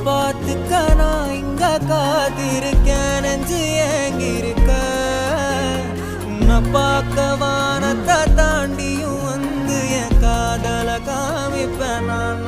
பார்த்துக்க நான் இங்க காத்திருக்கேன் நெஞ்சு ஏங்கிருக்க உன்னை பார்க்க வானத்தை தாண்டியும் வந்து என் காதல காமிப்பேன் நான்